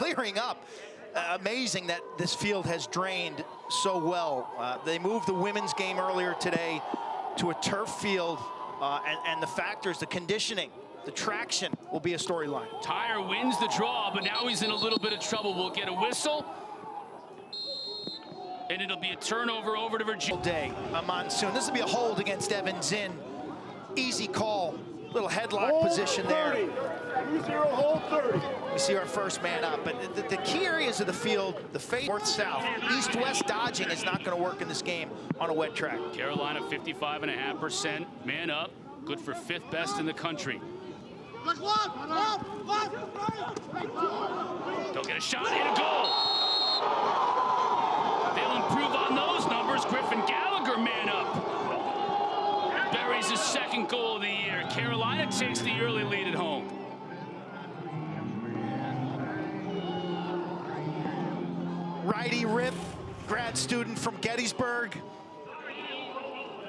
clearing up. Amazing that this field has drained so well. They moved the women's game earlier today to a turf field, and the factors, the conditioning, the traction will be a storyline. Tyre wins the draw, but now he's in a little bit of trouble. We'll get a whistle, and it'll be a turnover over to Virginia. A monsoon. This will be a hold against Evan Zinn. Easy call. Little headlock hold position 30. There. 2-0, hold 30. We see our first man up, but the key areas of the field, the fade north-south, east-west dodging is not going to work in this game on a wet track. Carolina 55.5% man up, good for 5th best in the country. They'll get a shot and a goal. They'll improve on those numbers. Griffin Gallagher man up. Buries his 2nd goal of the year. Carolina takes the early lead at home. Righty Rip, grad student from Gettysburg.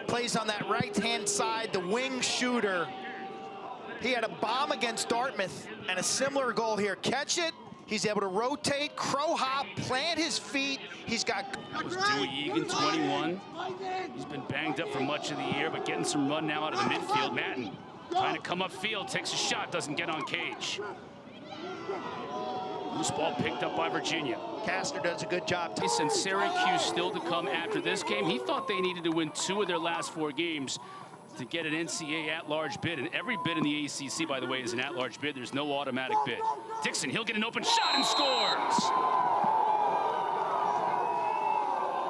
Plays on that right-hand side, the wing shooter. He had a bomb against Dartmouth and a similar goal here. Catch it, he's able to rotate, crow hop, plant his feet. He's got... That was Dewey Egan, 21. He's been banged up for much of the year, but getting some run now out of the midfield. Madden trying to come upfield, takes a shot, doesn't get on cage. Loose ball picked up by Virginia. Kastner does a good job. And Syracuse still to come after this game. He thought they needed to win 2 of their last 4 games to get an NCAA at-large bid. And every bid in the ACC, by the way, is an at-large bid. There's no automatic bid. Dixon, he'll get an open shot and scores.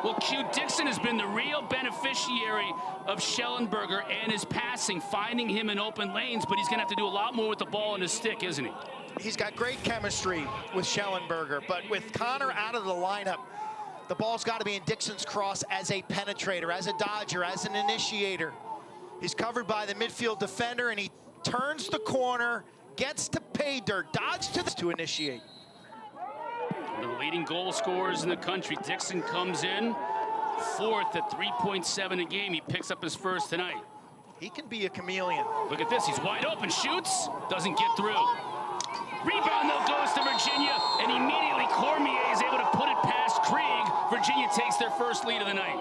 Well, Q Dixon has been the real beneficiary of Schellenberger and his passing, finding him in open lanes, but he's going to have to do a lot more with the ball in his stick, isn't he? He's got great chemistry with Schellenberger, but with Connor out of the lineup, the ball's got to be in Dixon's cross as a penetrator, as a dodger, as an initiator. He's covered by the midfield defender, and he turns the corner, gets to pay dirt, dodge to initiate. One of the leading goal scorers in the country. Dixon comes in 4th at 3.7 a game. He picks up his 1st tonight. He can be a chameleon. Look at this, he's wide open, shoots, doesn't get through. Rebound though goes to Virginia, and immediately Cormier is able to put it past Krieg. Virginia takes their 1st lead of the night.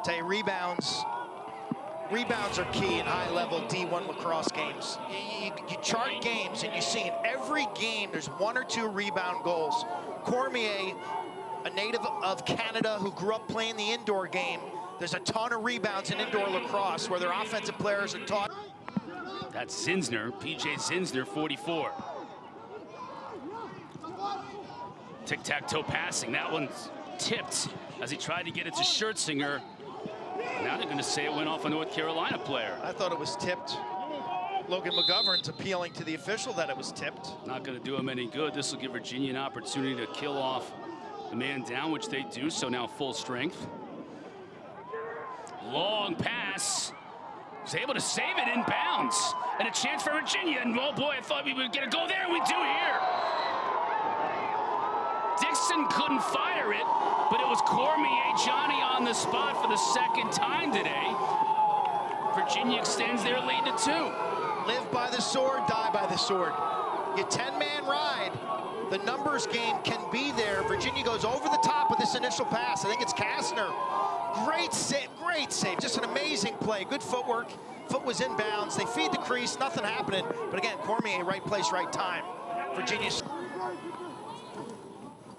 Tell you, rebounds are key in high-level D1 lacrosse games. You chart games, and you see in every game there's 1 or 2 rebound goals. Cormier, a native of Canada who grew up playing the indoor game, there's a ton of rebounds in indoor lacrosse where their offensive players are taught. That's Zinsner, PJ Zinsner, 44. Tic-tac-toe passing. That one's tipped as he tried to get it to Schertzinger. Now they're going to say it went off a North Carolina player. I thought it was tipped. Logan McGovern's appealing to the official that it was tipped. Not going to do him any good. This will give Virginia an opportunity to kill off the man down, which they do, so now full strength. Long pass. He's able to save it in bounds. And a chance for Virginia. And oh boy, I thought we would get a goal there. We do here. Dixon couldn't fire it, but it was Cormier, Johnny on the spot for the 2nd time today. Virginia extends their lead to 2. Live by the sword, die by the sword. You 10-man ride. The numbers game can be there. Virginia goes over the top with this initial pass. I think it's Kastner. Great save, just an amazing play. Good footwork, foot was in bounds. They feed the crease, nothing happening. But again, Cormier, right place, right time. Virginia.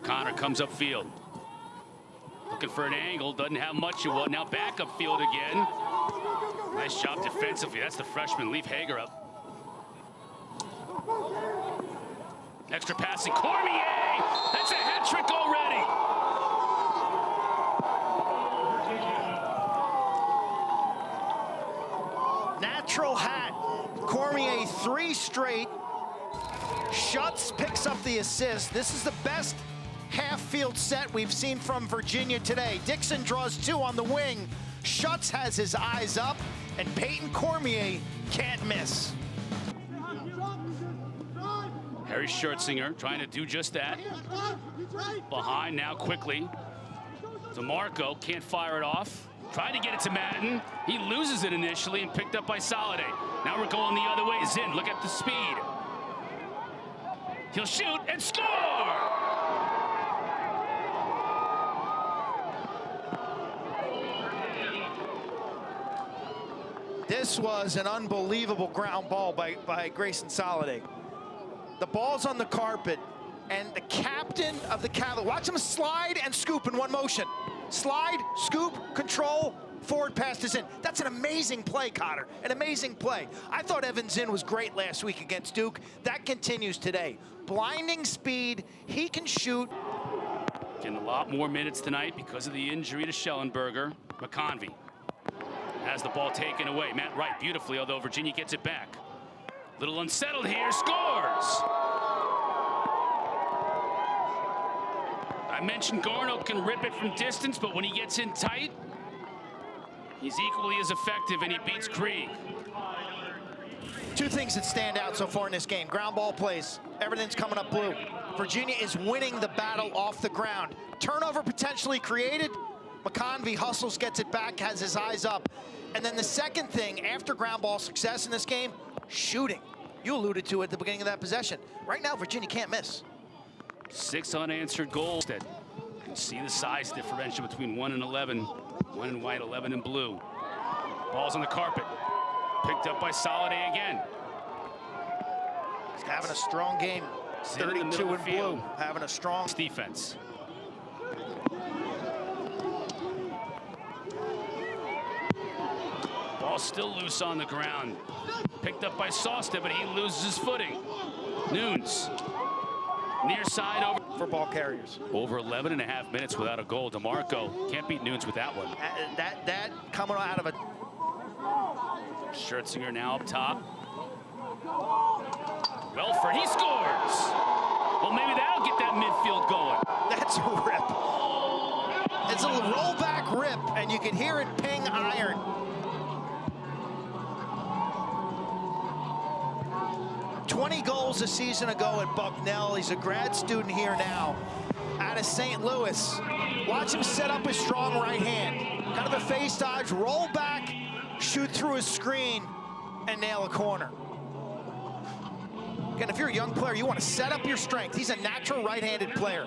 Connor comes upfield. Looking for an angle, doesn't have much of one. Now back upfield again. Nice job defensively. That's the freshman, Leaf Hager up. Extra passing, Cormier! That's a hat trick already! Natural hat. Cormier 3 straight. Schutz picks up the assist. This is the best half-field set we've seen from Virginia today. Dixon draws 2 on the wing. Schutz has his eyes up, and Peyton Cormier can't miss. Harry Schertzinger trying to do just that. Behind now quickly. DeMarco can't fire it off. Tried to get it to Madden. He loses it initially and picked up by Soliday. Now we're going the other way. Zinn, look at the speed. He'll shoot and score! This was an unbelievable ground ball by Grayson Soliday. The ball's on the carpet, and the captain of the Cavaliers, watch him slide and scoop in one motion. Slide, scoop, control, forward pass to Zinn. That's an amazing play, Cotter, an amazing play. I thought Evan Zinn was great last week against Duke. That continues today. Blinding speed, he can shoot. Getting a lot more minutes tonight because of the injury to Schellenberger. McConvey has the ball taken away. Matt Wright beautifully, although Virginia gets it back. Little unsettled here, scores! I mentioned Garno can rip it from distance, but when he gets in tight, he's equally as effective, and he beats Krieg. Two things that stand out so far in this game. Ground ball plays. Everything's coming up blue. Virginia is winning the battle off the ground. Turnover potentially created. McConvey hustles, gets it back, has his eyes up. And then the second thing, after ground ball success in this game, shooting. You alluded to it at the beginning of that possession. Right now, Virginia can't miss. 6 unanswered goals. That you can see the size differential between 1 and 11. 1 in white, 11 in blue. Ball's on the carpet. Picked up by Soliday again. He's having a strong game. 32 in blue. Having a strong defense. Ball still loose on the ground. Picked up by Sausta, but he loses his footing. Nunes. Near side over. For ball carriers. Over 11 and a half minutes without a goal. DeMarco can't beat Nunes with that one. That coming out of a... Schertzinger now up top. Welford, he scores! Well, maybe that'll get that midfield going. That's a rip. It's a rollback rip, and you can hear it ping iron. $20 goals a season ago at Bucknell. He's a grad student here now out of St. Louis. Watch him set up his strong right hand. Kind of a face dodge, roll back, shoot through his screen, and nail a corner. Again, if you're a young player, you want to set up your strength. He's a natural right-handed player.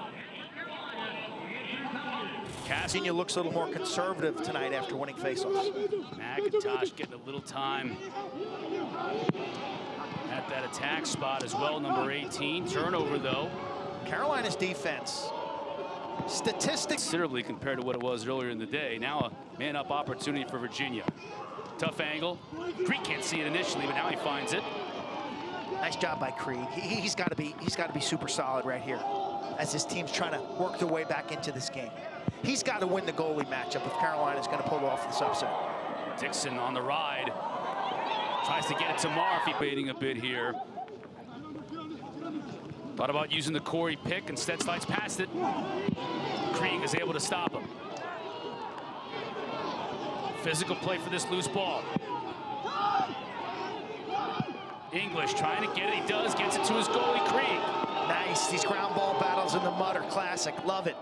Virginia looks a little more conservative tonight after winning faceoffs. McIntosh getting a little time at that attack spot as well, number 18. Turnover, though. Carolina's defense, statistics considerably compared to what it was earlier in the day. Now a man-up opportunity for Virginia. Tough angle. Krieg can't see it initially, but now he finds it. Nice job by Krieg. He's got to be super solid right here as his team's trying to work their way back into this game. He's got to win the goalie matchup if Carolina's going to pull off this upset. Dixon on the ride. Tries to get it to Murphy, baiting a bit here. Thought about using the Corey pick, instead slides past it. Krieg is able to stop him. Physical play for this loose ball. English trying to get it. He does. Gets it to his goalie, Krieg. Nice. These ground ball battles in the mud are classic. Love it.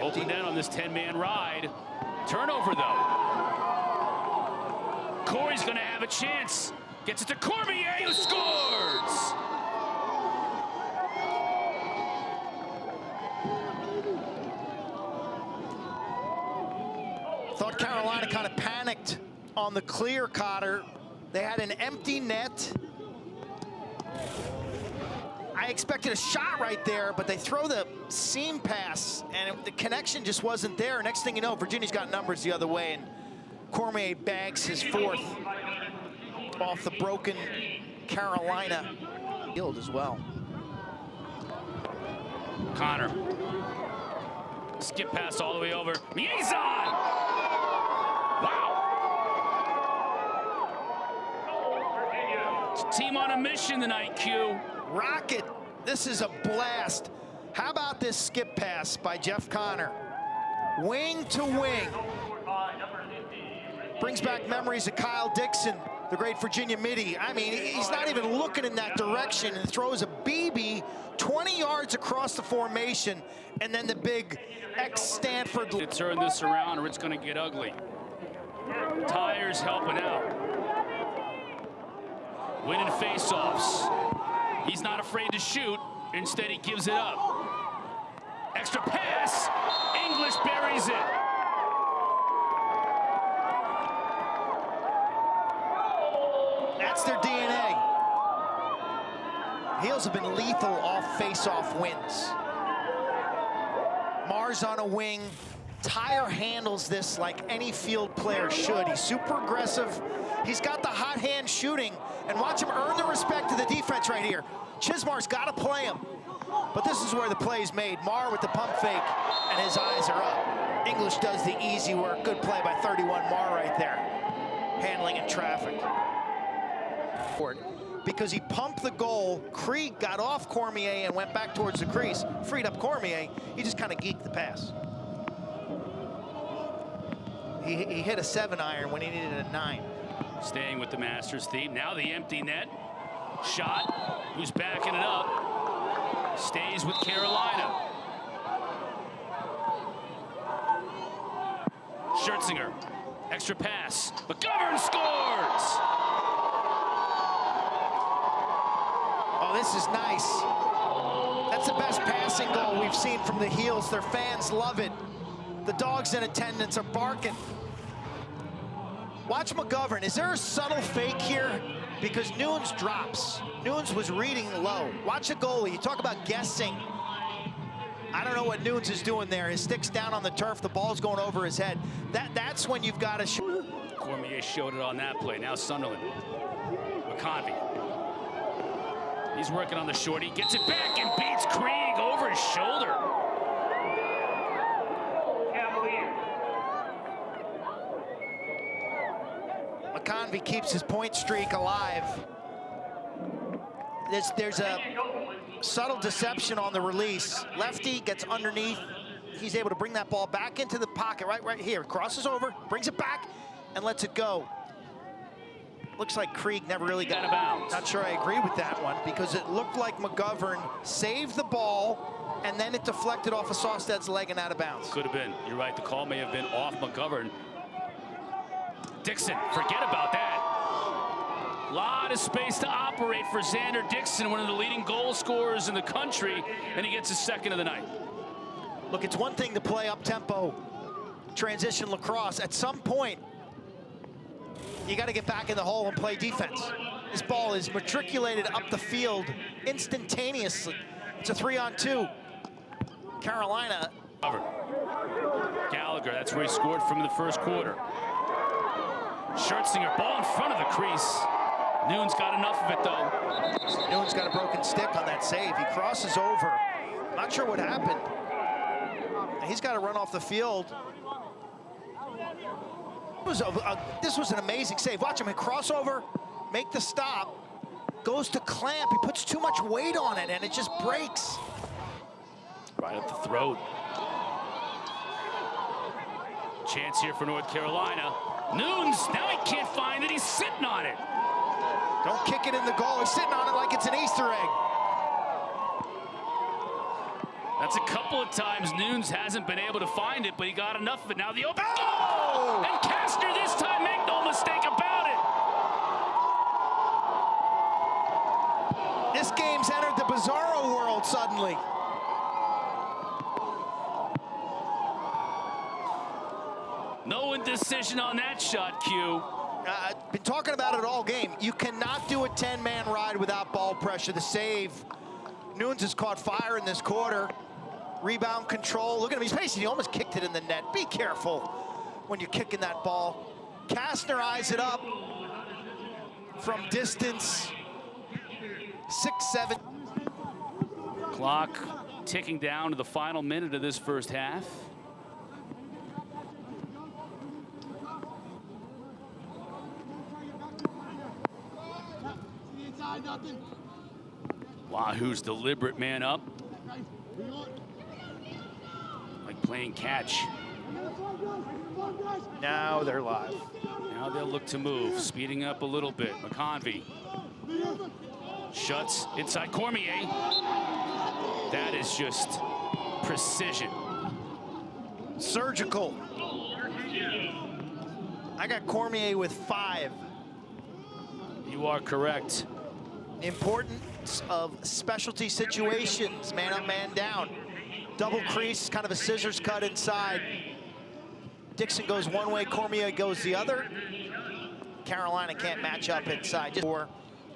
Opened down on this 10-man ride. Turnover, though. Corey's going to have a chance. Gets it to Cormier, who scores! Thought Carolina kind of panicked on the clear, Cotter. They had an empty net. I expected a shot right there, but they throw the seam pass, and the connection just wasn't there. Next thing you know, Virginia's got numbers the other way, and Cormier bags his fourth off the broken Carolina field as well. Connor. Skip pass all the way over. Miezon! Wow! Team on a mission tonight, Q. Rocket, this is a blast. How about this skip pass by Jeff Connor? Wing to wing. Brings back memories of Kyle Dixon, the great Virginia midi. I mean, he's not even looking in that direction and throws a BB 20 yards across the formation, and then the big ex-Stanford. To turn this around or it's going to get ugly. Tires helping out. Winning face-offs. He's not afraid to shoot. Instead, he gives it up. Extra pass. English buries it. That's their DNA. Heels have been lethal off face-off wins. Mars on a wing. Tire handles this like any field player should. He's super aggressive. He's got the hot hand shooting. And watch him earn the respect of the defense right here. Chismar's got to play him. But this is where the play's made. Mar with the pump fake, and his eyes are up. English does the easy work. Good play by 31 Mar right there. Handling in traffic. Because he pumped the goal, Krieg got off Cormier and went back towards the crease, freed up Cormier. He just kind of geeked the pass. He hit a 7-iron when he needed a 9. Staying with the Masters theme. Now the empty net. Shot. Who's backing it up? Stays with Carolina. Schertzinger. Extra pass. McGovern scores! Oh, this is nice. That's the best passing goal we've seen from the Heels. Their fans love it. The dogs in attendance are barking. Watch McGovern. Is there a subtle fake here? Because Nunes drops. Nunes was reading low. Watch the goalie. You talk about guessing. I don't know what Nunes is doing there. His stick's down on the turf. The ball's going over his head. That's when you've got to shoot. Cormier showed it on that play. Now Sunderland. McConvey. He's working on the shorty. Gets it back and beats Krieg over his shoulder. McConvey keeps his point streak alive. There's a subtle deception on the release. Lefty gets underneath. He's able to bring that ball back into the pocket right here. Crosses over, brings it back, and lets it go. Looks like Krieg never really got out of bounds. Not sure I agree with that one, because it looked like McGovern saved the ball, and then it deflected off of Sausted's leg and out of bounds. Could have been. You're right. The call may have been off McGovern. Dixon, forget about that. A lot of space to operate for Xander Dixon, one of the leading goal scorers in the country, and he gets his second of the night. Look, it's one thing to play up-tempo transition lacrosse. At some point, you got to get back in the hole and play defense. This ball is matriculated up the field instantaneously. It's a 3-on-2. Carolina. Gallagher, that's where he scored from in the first quarter. Schertzinger, ball in front of the crease. Nunes got enough of it, though. Nunes got a broken stick on that save. He crosses over. Not sure what happened. He's got to run off the field. This was an amazing save. Watch him cross over, make the stop, goes to clamp. He puts too much weight on it, and it just breaks. Right up the throat. Chance here for North Carolina. Nunes, now he can't find it. He's sitting on it. Don't kick it in the goal. He's sitting on it like it's an Easter egg. That's a couple of times Nunes hasn't been able to find it, but he got enough of it. Now the open. Oh! And Kastner this time, make no mistake about it. This game's entered the bizarro world suddenly. No indecision on that shot, Q. I've been talking about it all game. You cannot do a 10-man ride without ball pressure. The save. Nunes has caught fire in this quarter. Rebound control. Look at him. He's pacing. He almost kicked it in the net. Be careful when you're kicking that ball. Kastner eyes it up from distance. 6-7. Clock ticking down to the final minute of this first half. Wahoo's deliberate man up. Like playing catch. Now they're live. Now they'll look to move, speeding up a little bit. McConvey shuts inside Cormier. That is just precision. Surgical. I got Cormier with 5. You are correct. Importance of specialty situations, man up, man down. Double crease, kind of a scissors cut inside. Dixon goes one way, Cormier goes the other. Carolina can't match up inside. Just for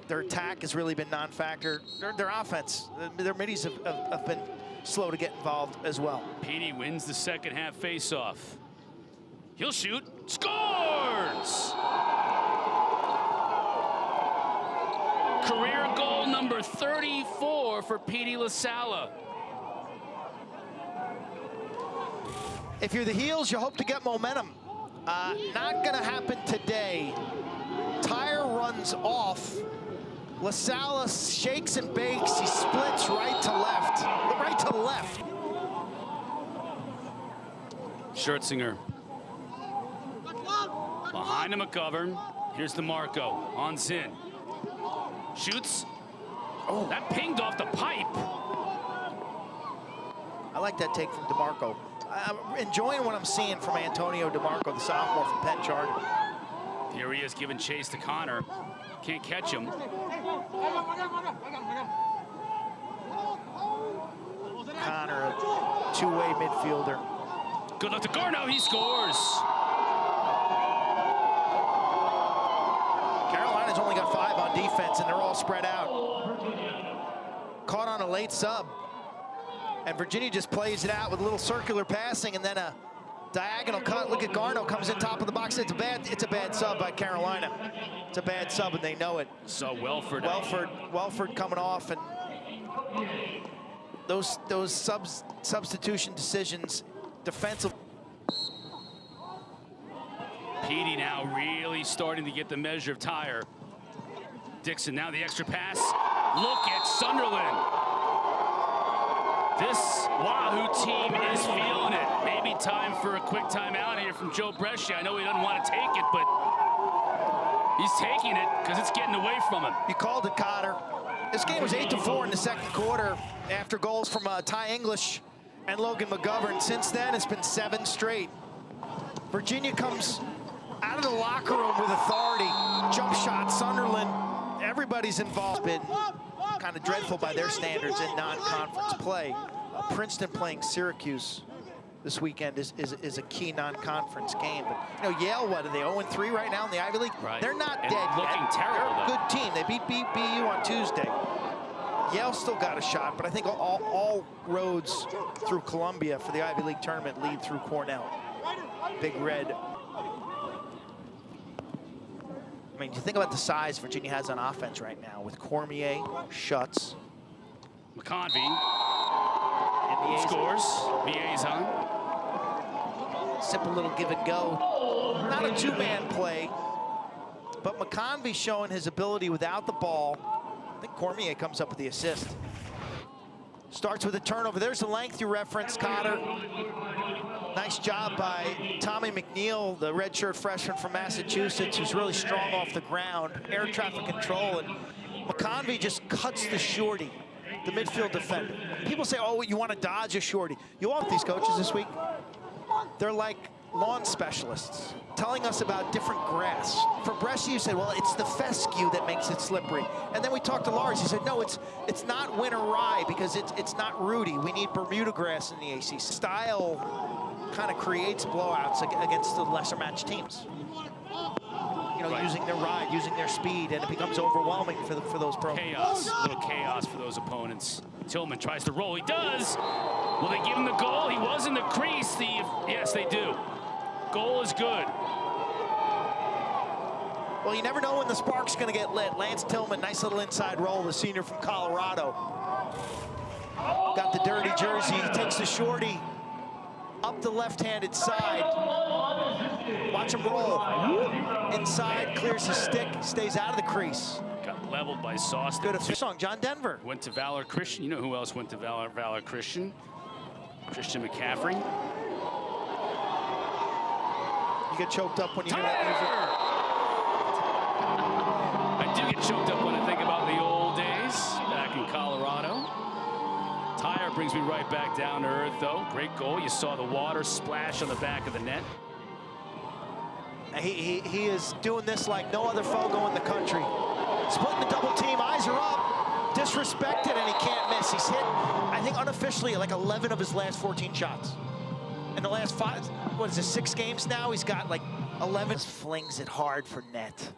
their attack has really been non-factor. Their offense, their middies have been slow to get involved as well. Petey wins the second half faceoff. He'll shoot, scores! Career goal number 34 for Petey LaSalla. If you're the Heels, you hope to get momentum. Not gonna happen today. Tire runs off. LaSalla shakes and bakes. He splits right to left. Right to left. Schertzinger. Behind him, McGovern. Here's DeMarco on Zinn. Shoots. Oh, that pinged off the pipe. I like that take from DeMarco. I'm enjoying what I'm seeing from Antonio DeMarco, the sophomore from Penn Charter. Here he is giving chase to Connor. Can't catch him. Connor, a two-way midfielder. Good luck to Garneau, he scores. Carolina's only got 5 on defense, and they're all spread out. Caught on a late sub. And Virginia just plays it out with a little circular passing and then a diagonal cut. Look at Garneau, comes in top of the box. It's a bad sub by Carolina. It's a bad sub, and they know it. So Welford coming off, and those substitution decisions, defensive. Petey now really starting to get the measure of Tire. Dixon now the extra pass. Look at Sunderland. This Wahoo team is feeling it. Maybe time for a quick timeout here from Joe Brescia. I know he doesn't want to take it, but he's taking it because it's getting away from him. You called it, Cotter. This game was 8-4 in the second quarter after goals from Ty English and Logan McGovern. Since then, it's been 7 straight. Virginia comes out of the locker room with authority. Jump shot, Sunderland. Everybody's involved. Been kind of dreadful by their standards in non-conference play. Princeton playing Syracuse this weekend is a key non-conference game. But you know, Yale, what are they, 0-3 right now in the Ivy League? Right. They're not and dead looking yet. terrible. They're a good team. They beat BU on Tuesday. Yale still got a shot, but I think all roads through Columbia for the Ivy League tournament lead through Cornell. Big Red. I mean, you think about the size Virginia has on offense right now with Cormier, Schutz. McConvey and scores. VA's on. Simple little give and go. Not a two-man play, but McConvey showing his ability without the ball. I think Cormier comes up with the assist. Starts with a turnover. There's the length you referenced, Cotter. Nice job by Tommy McNeil, the redshirt freshman from Massachusetts, who's really strong off the ground. Air traffic control, and McConvey just cuts the shorty, the midfield defender. People say, oh, you want to dodge a shorty. You want these coaches this week? They're like lawn specialists telling us about different grass. For Brescia, you said, well, it's the fescue that makes it slippery. And then we talked to Lars. He said, no, it's not winter rye because it's not rooty. We need Bermuda grass in the ACC. Style kind of creates blowouts against the lesser matched teams. You know, using their ride, using their speed, and it becomes overwhelming for those programs. Chaos, a little chaos for those opponents. Tillman tries to roll, he does. Will they give him the goal? He was in the crease. Yes, they do. Goal is good. Well, you never know when the spark's gonna get lit. Lance Tillman, nice little inside roll, the senior from Colorado. Got the dirty jersey, he takes the shorty up the left-handed side. Watch him roll. Inside, clears his stick, stays out of the crease. Got leveled by Sauce. Good song, John Denver. Went to Valor Christian. You know who else went to Valor Christian? Christian McCaffrey. You get choked up when you hear that I music. do get choked up when I think about the old days back in Colorado. Tire brings me right back down to earth, though. Great goal. You saw the water splash on the back of the net. He is doing this like no other Fogo in the country. Splitting the double team, eyes are up, disrespected, and he can't miss. He's hit, I think unofficially, like 11 of his last 14 shots. In the last 5, what is it, 6 games now? He's got like 11. Flings it hard for net.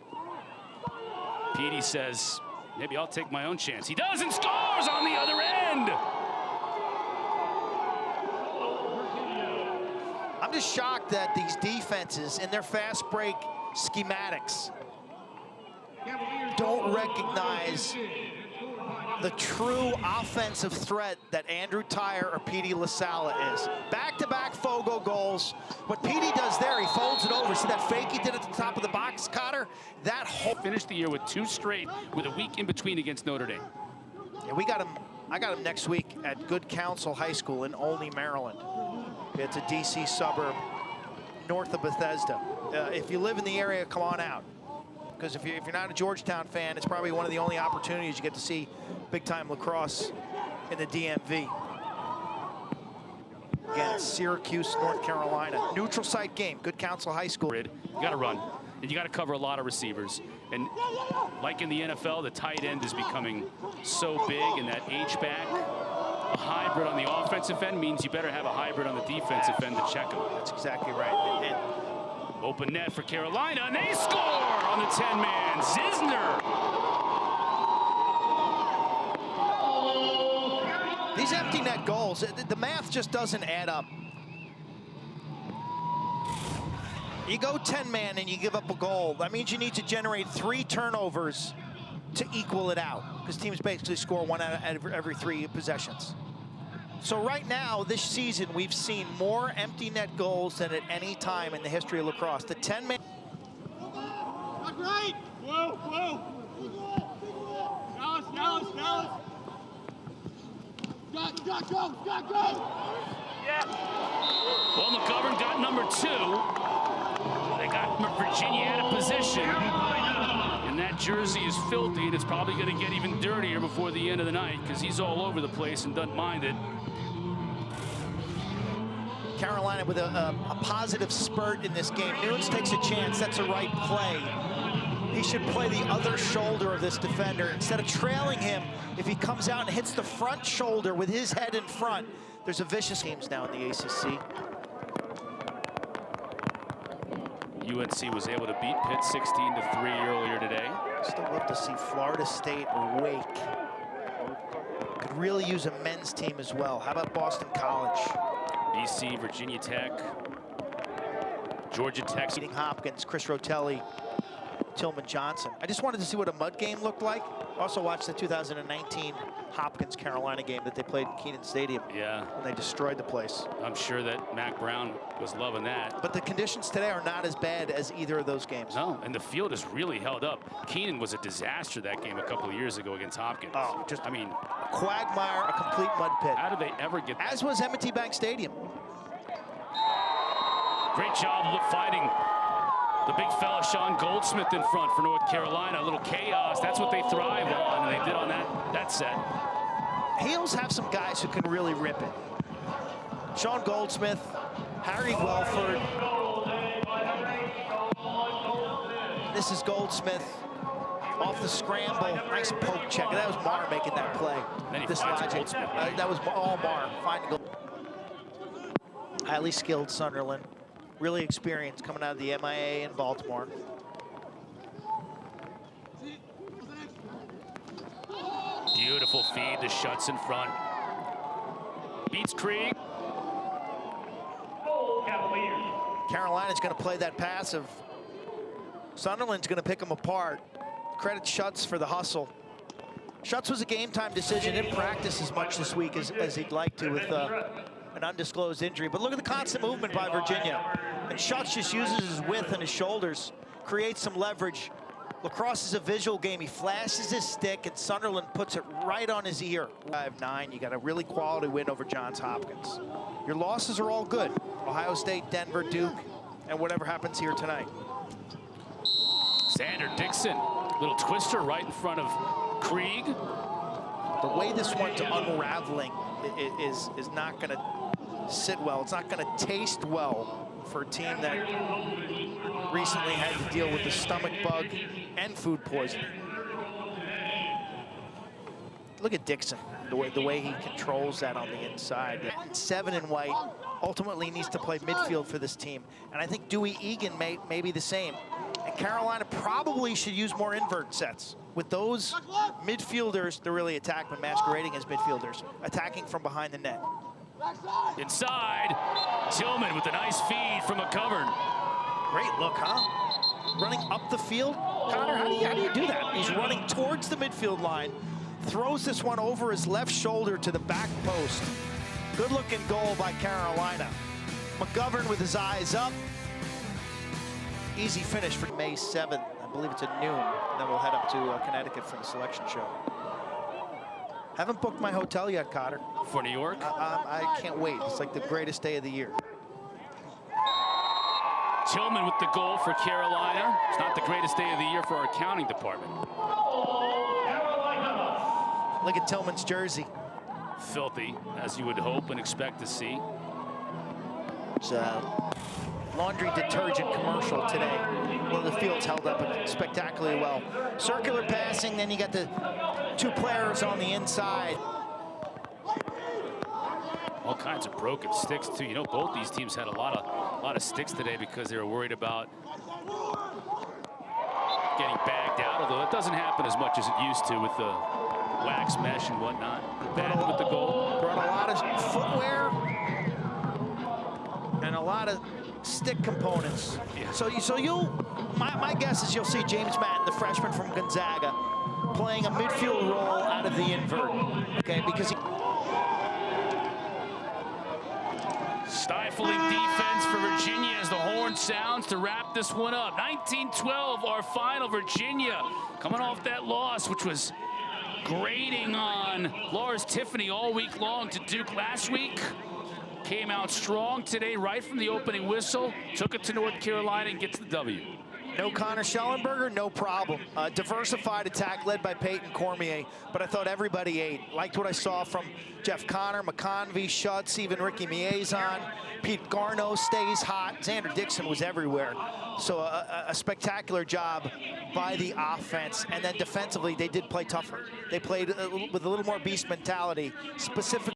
Petey says, maybe I'll take my own chance. He does and scores on the other end. I'm just shocked that these defenses in their fast break schematics don't recognize the true offensive threat that Andrew Tyre or Petey LaSalla is. Back-to-back Fogo goals. What Petey does there, he folds it over. See that fake he did at the top of the box, Cotter? That whole finished the year with 2 straight with a week in between against Notre Dame. Yeah, we got him. I got him next week at Good Counsel High School in Olney, Maryland. It's a DC suburb north of Bethesda. If you live in the area, come on out. Because if you're not a Georgetown fan, it's probably one of the only opportunities you get to see big-time lacrosse in the DMV. Again, it's Syracuse, North Carolina. Neutral site game, Good Counsel High School. You got to run, and you got to cover a lot of receivers. And like in the NFL, the tight end is becoming so big, and that H-back, a hybrid on the offensive end means you better have a hybrid on the defensive end to check him. That's exactly right. And open net for Carolina, and they score on the 10-man. Zisner. These empty net goals, the math just doesn't add up. You go 10-man and you give up a goal. That means you need to generate 3 turnovers to equal it out, because teams basically score 1 out of every 3 possessions. So right now, this season, we've seen more empty net goals than at any time in the history of lacrosse. The 10-man. Not right. Whoa, whoa. Dallas. Go. Yeah. Well, McGovern got number 2. They got Virginia out of position. And that jersey is filthy, and it's probably going to get even dirtier before the end of the night, because he's all over the place and doesn't mind it. Carolina with a positive spurt in this game. Nunes takes a chance. That's a right play. He should play the other shoulder of this defender. Instead of trailing him, if he comes out and hits the front shoulder with his head in front, there's a vicious games now in the ACC. UNC was able to beat Pitt 16-3 earlier today. Still love to see Florida State Wake. Could really use a men's team as well. How about Boston College? BC, Virginia Tech, Georgia Tech. Beating Hopkins, Chris Rotelli, Tillman Johnson. I just wanted to see what a mud game looked like. Also watched the 2019 Hopkins-Carolina game that they played in Kenan Stadium. Yeah. When they destroyed the place. I'm sure that Mac Brown was loving that. But the conditions today are not as bad as either of those games. No, and the field has really held up. Kenan was a disaster that game a couple of years ago against Hopkins. Oh, just, I mean, a quagmire, a complete mud pit. How did they ever get that? As was M&T Bank Stadium. Great job of fighting the big fella, Sean Goldsmith, in front for North Carolina. A little chaos, that's what they thrive on, and they did on that set. Heels have some guys who can really rip it. Sean Goldsmith, Harry Welford. This is Goldsmith off the scramble. Nice poke check. That was Marr making that play. Then he This finds logic. Goldsmith. That was all Marr. Finding goal. Highly skilled Sunderland. Really experienced coming out of the MIA in Baltimore. Beautiful feed to Schutz in front. Beats Krieg. Carolina's going to play that passive. Sunderland's going to pick them apart. Credit Schutz for the hustle. Schutz was a game-time decision. Didn't practice as much this week as he'd like to with an undisclosed injury. But look at the constant movement by Virginia. And Schutz just uses his width and his shoulders, creates some leverage. Lacrosse is a visual game. He flashes his stick, and Sunderland puts it right on his ear. 5-9, you got a really quality win over Johns Hopkins. Your losses are all good. Ohio State, Denver, Duke, and whatever happens here tonight. Xander Dixon, little twister right in front of Krieg. The way this one's unraveling is not going to sit well. It's not going to taste well for a team that recently had to deal with the stomach bug and food poisoning. Look at Dixon, the way he controls that on the inside. 7 in white, ultimately needs to play midfield for this team. And I think Dewey Egan may be the same. And Carolina probably should use more invert sets. With those midfielders, they're really attacking, masquerading as midfielders, attacking from behind the net. Inside, Tillman with a nice feed from McGovern. Great look, huh? Running up the field. Connor, how do you do that? He's running towards the midfield line, throws this one over his left shoulder to the back post. Good-looking goal by Carolina. McGovern with his eyes up. Easy finish for May 7th. I believe it's at noon. And then we'll head up to Connecticut for the selection show. Haven't booked my hotel yet, Cotter. For New York? I can't wait. It's like the greatest day of the year. Tillman with the goal for Carolina. It's not the greatest day of the year for our accounting department. Look at Tillman's jersey. Filthy, as you would hope and expect to see. It's a laundry detergent commercial today. Well, the field's held up spectacularly well. Circular passing, then you got the 2 players on the inside. All kinds of broken sticks too. You know, both these teams had a lot of sticks today because they were worried about getting bagged out. Although it doesn't happen as much as it used to with the wax mesh and whatnot. Bad with the goal. Brought a lot of footwear and a lot of stick components. Yeah. So you'll, my guess is you'll see James Madden, the freshman from Gonzaga, playing a midfield role out of the invert. Okay, because he. Stifling defense for Virginia as the horn sounds to wrap this one up. 19-12, our final. Virginia coming off that loss, which was grating on Lars Tiffany all week long to Duke last week. Came out strong today, right from the opening whistle. Took it to North Carolina and gets the W. No Connor Schellenberger, no problem. Diversified attack led by Peyton Cormier, but I thought everybody ate. Liked what I saw from Jeff Connor, McConvey, Schutz, even Ricky Miezon. Pete Garneau stays hot. Xander Dixon was everywhere. So a spectacular job by the offense. And then defensively, they did play tougher. They played with a little more beast mentality, specifically.